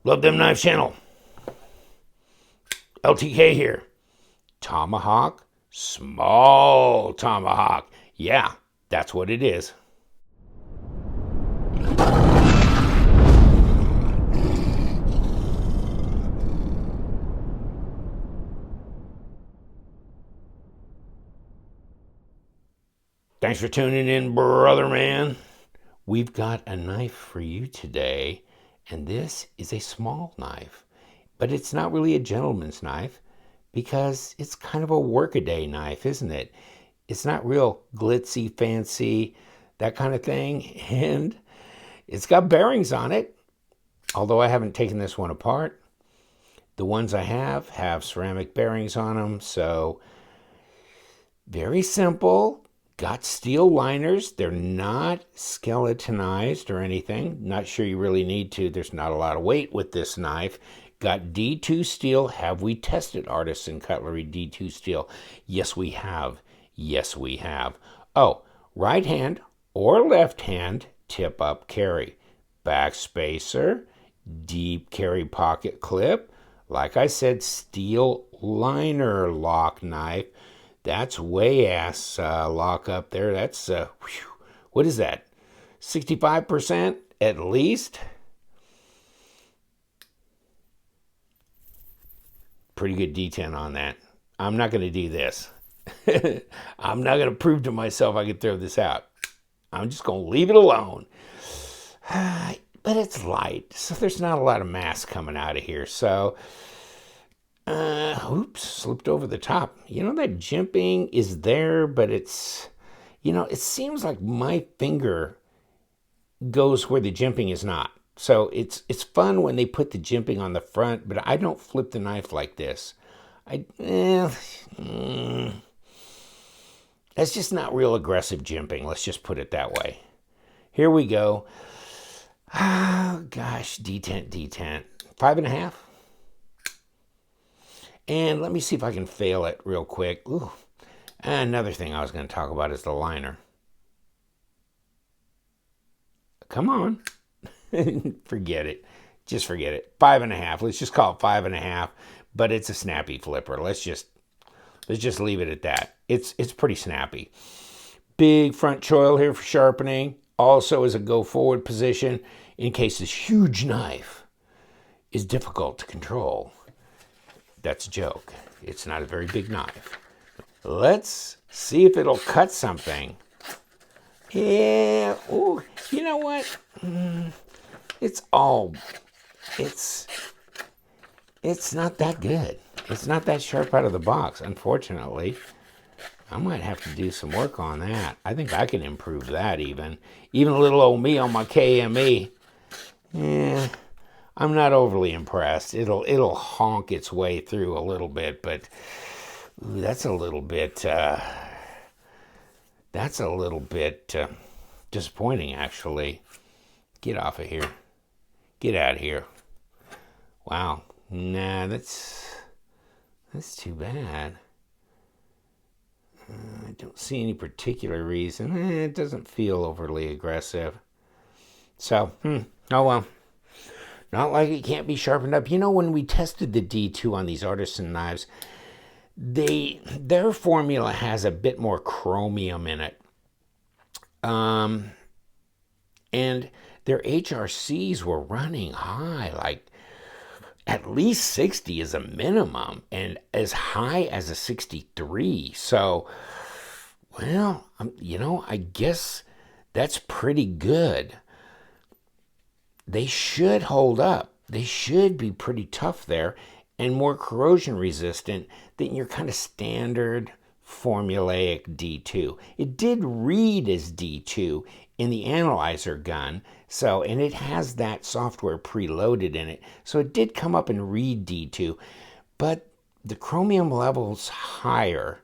Love Them Knives channel. LTK here. Tomahawk, small tomahawk. Yeah, that's what it is. Thanks for tuning in, brother man. We've got a knife for you today, and this is a small knife, but it's not really a gentleman's knife because it's kind of a workaday knife, isn't it? It's not real glitzy, fancy, that kind of thing, and it's got bearings on it, although I haven't taken this one apart. The ones I have ceramic bearings on them, so very simple. Got steel liners. They're not skeletonized or anything. Not sure you really need to. There's not a lot of weight with this knife. Got D2 steel. Have we tested Artisan Cutlery D2 steel? Yes, we have. Yes, we have. Oh, right hand or left hand tip up carry. Back spacer, deep carry pocket clip. Like I said, steel Linerlock knife. That's way ass lock up there. That's, what is that? 65% at least? Pretty good D10 on that. I'm not going to do this. I'm not going to prove to myself I could throw this out. I'm just going to leave it alone. But it's light, so there's not a lot of mass coming out of here. So, oops, slipped over the top. You know, that jimping is there, but it's, you know, it seems like my finger goes where the jimping is not. So it's fun when they put the jimping on the front, but I don't flip the knife like this. That's just not real aggressive jimping. Let's just put it that way. Here we go. Oh, gosh, D10, 5.5. And let me see if I can fail it real quick. Ooh. Another thing I was going to talk about is the liner. Come on. Forget it. Just forget it. 5.5. Let's just call it 5.5. But it's a snappy flipper. Let's just leave it at that. It's pretty snappy. Big front choil here for sharpening. Also is a go forward position in case this huge knife is difficult to control. That's a joke. It's not a very big knife. Let's see if it'll cut something. Yeah. Ooh, you know what? It's not that good. It's not that sharp out of the box, unfortunately. I might have to do some work on that. I think I can improve that even. Even a little old me on my KME. Yeah. I'm not overly impressed. It'll honk its way through a little bit, but ooh, that's a little bit disappointing, actually. Get off of here. Get out of here. Wow. Nah, that's too bad. I don't see any particular reason. It doesn't feel overly aggressive. So, oh well. Not like it can't be sharpened up. You know, when we tested the D2 on these artisan knives, their formula has a bit more chromium in it. And their HRCs were running high, like at least 60 is a minimum, and as high as a 63. So, well, you know, I guess that's pretty good. They should hold up. They should be pretty tough there and more corrosion resistant than your kind of standard formulaic D2. It did read as D2 in the analyzer gun, so, and it has that software preloaded in it, so it did come up and read D2, but the chromium level's higher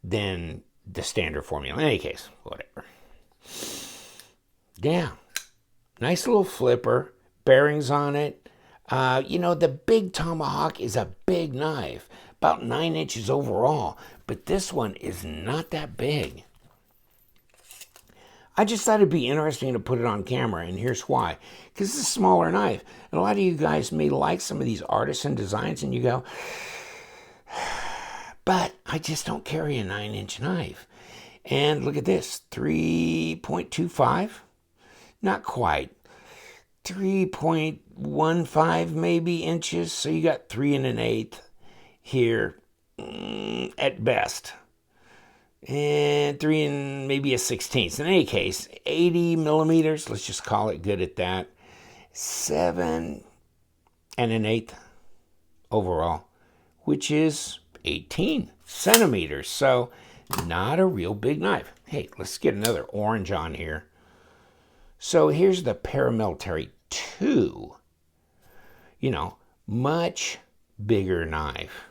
than the standard formula. In any case, whatever. Yeah. Nice little flipper, bearings on it. You know, the big Tomahawk is a big knife, about 9 inches overall, but this one is not that big. I just thought it'd be interesting to put it on camera, and here's why. Because it's a smaller knife. And a lot of you guys may like some of these artisan designs, and you go, but I just don't carry a 9-inch knife. And look at this, 3.25? Not quite. 3.15 maybe inches. So you got 3 1/8 here at best. And 3 and maybe a 16th. In any case, 80 millimeters. Let's just call it good at that. 7 1/8 overall, which is 18 centimeters. So not a real big knife. Hey, let's get another orange on here. So here's the Paramilitary 2. You know, much bigger knife.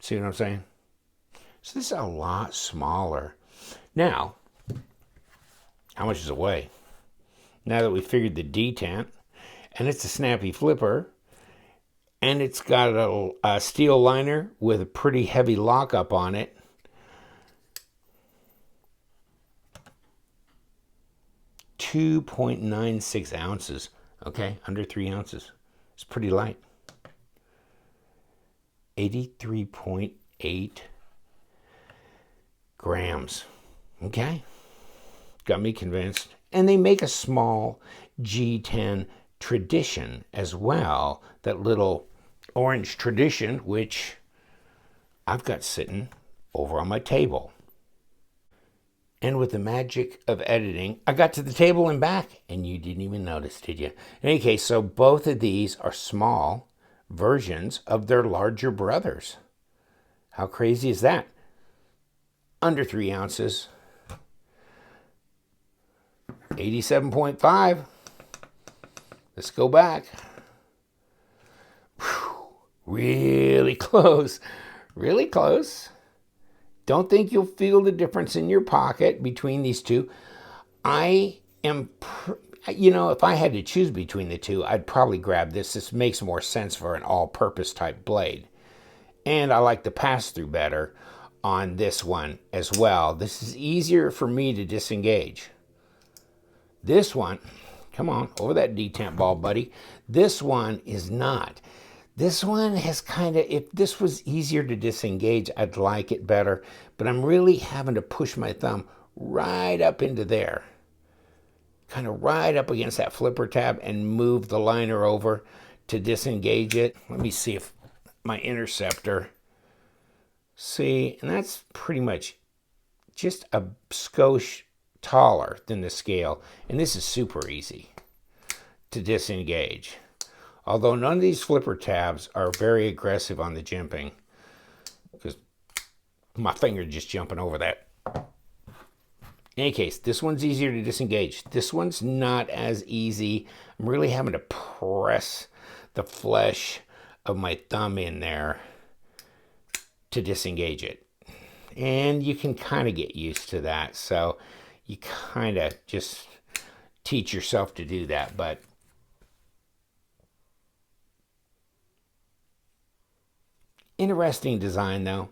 See what I'm saying? So this is a lot smaller. Now, how much does it weigh? Now that we figured the detent, and it's a snappy flipper, and it's got a steel liner with a pretty heavy lockup on it. .96 ounces. Okay, under 3 ounces. It's pretty light. 83.8 grams. Okay, got me convinced. And they make a small G10 Tradition as well. That little orange Tradition, which I've got sitting over on my table. And with the magic of editing, I got to the table and back, and you didn't even notice, did you? In any case, so both of these are small versions of their larger brothers. How crazy is that? Under 3 ounces. 87.5. Let's go back. Whew, really close. Really close. Don't think you'll feel the difference in your pocket between these two. I am, if I had to choose between the two, I'd probably grab this. This makes more sense for an all-purpose type blade. And I like the pass-through better on this one as well. This is easier for me to disengage. This one, come on, over that detent ball, buddy. This one is not. This one has kind of, if this was easier to disengage, I'd like it better. But I'm really having to push my thumb right up into there. Kind of right up against that flipper tab and move the liner over to disengage it. Let me see if my interceptor. See, and that's pretty much just a skosh taller than the scale. And this is super easy to disengage. Although none of these flipper tabs are very aggressive on the jimping, because my finger just jumping over that. In any case, this one's easier to disengage. This one's not as easy. I'm really having to press the flesh of my thumb in there to disengage it. And you can kind of get used to that. So you kind of just teach yourself to do that. But interesting design though.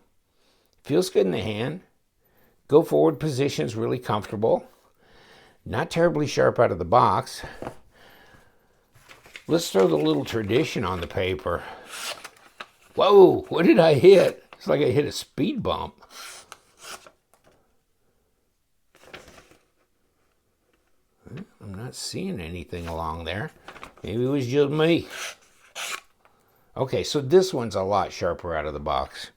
Feels good in the hand. Go forward position's really comfortable. Not terribly sharp out of the box. Let's throw the little Tradition on the paper. Whoa, what did I hit? It's like I hit a speed bump. I'm not seeing anything along there. Maybe it was just me. Okay, so this one's a lot sharper out of the box.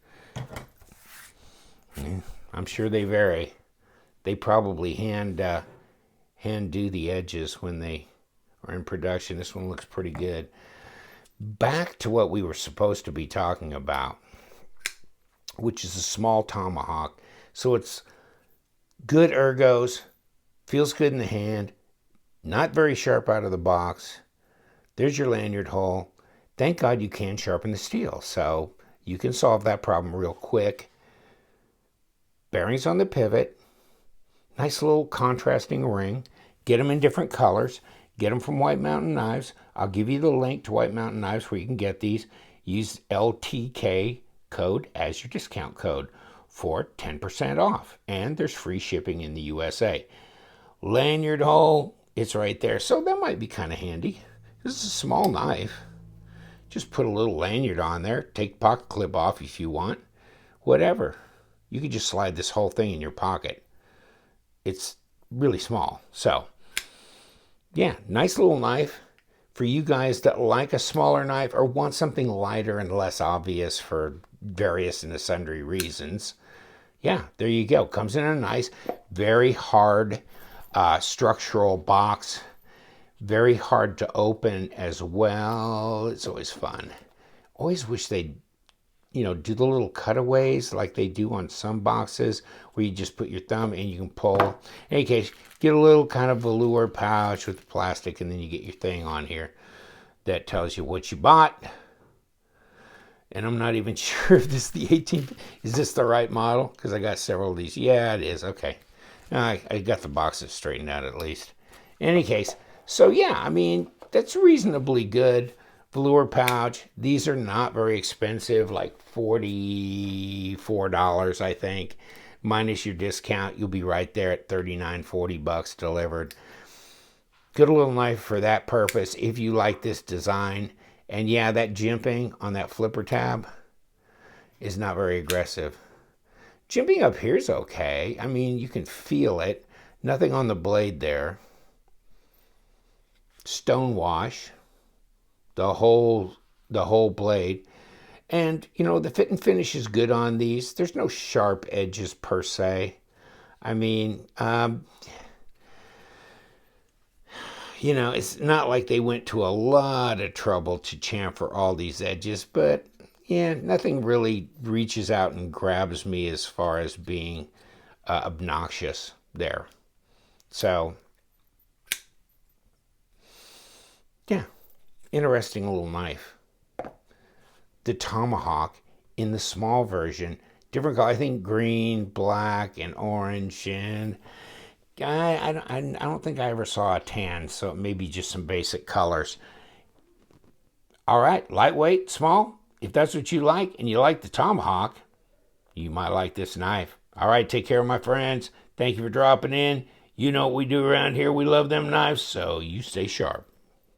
I'm sure they vary. They probably hand do the edges when they are in production. This one looks pretty good. Back to what we were supposed to be talking about, which is a small Tomahawk. So it's good ergos, feels good in the hand, not very sharp out of the box. There's your lanyard hole. Thank God you can sharpen the steel, so you can solve that problem real quick. Bearings on the pivot. Nice little contrasting ring. Get them in different colors. Get them from White Mountain Knives. I'll give you the link to White Mountain Knives where you can get these. Use LTK code as your discount code for 10% off. And there's free shipping in the USA. Lanyard hole, it's right there. So that might be kind of handy. This is a small knife. Just put a little lanyard on there. Take the pocket clip off if you want. Whatever. You could just slide this whole thing in your pocket. It's really small. So, yeah, nice little knife for you guys that like a smaller knife or want something lighter and less obvious for various and sundry reasons. Yeah, there you go. Comes in a nice, very hard structural box. Very hard to open as well. It's always fun. Always wish they'd, do the little cutaways like they do on some boxes where you just put your thumb and you can pull. In any case, get a little kind of velour pouch with the plastic, and then you get your thing on here that tells you what you bought. And I'm not even sure if this is the 18th. Is this the right model? Because I got several of these. Yeah, it is. Okay. I got the boxes straightened out at least. In any case, so yeah, I mean, that's reasonably good. Velour pouch. These are not very expensive, like $44, I think. Minus your discount, you'll be right there at $39, $40 delivered. Good little knife for that purpose if you like this design. And yeah, that jimping on that flipper tab is not very aggressive. Jimping up here is okay. I mean, you can feel it. Nothing on the blade there. Stone wash. The whole blade. And, the fit and finish is good on these. There's no sharp edges per se. I mean, it's not like they went to a lot of trouble to chamfer all these edges, but yeah, nothing really reaches out and grabs me as far as being obnoxious there. So, yeah, interesting little knife. The Tomahawk in the small version, different color, I think green, black, and orange, and I don't think I ever saw a tan, so it may be just some basic colors. All right, lightweight, small. If that's what you like and you like the Tomahawk, you might like this knife. All right, take care, my friends. Thank you for dropping in. You know what we do around here. We love them knives, so you stay sharp.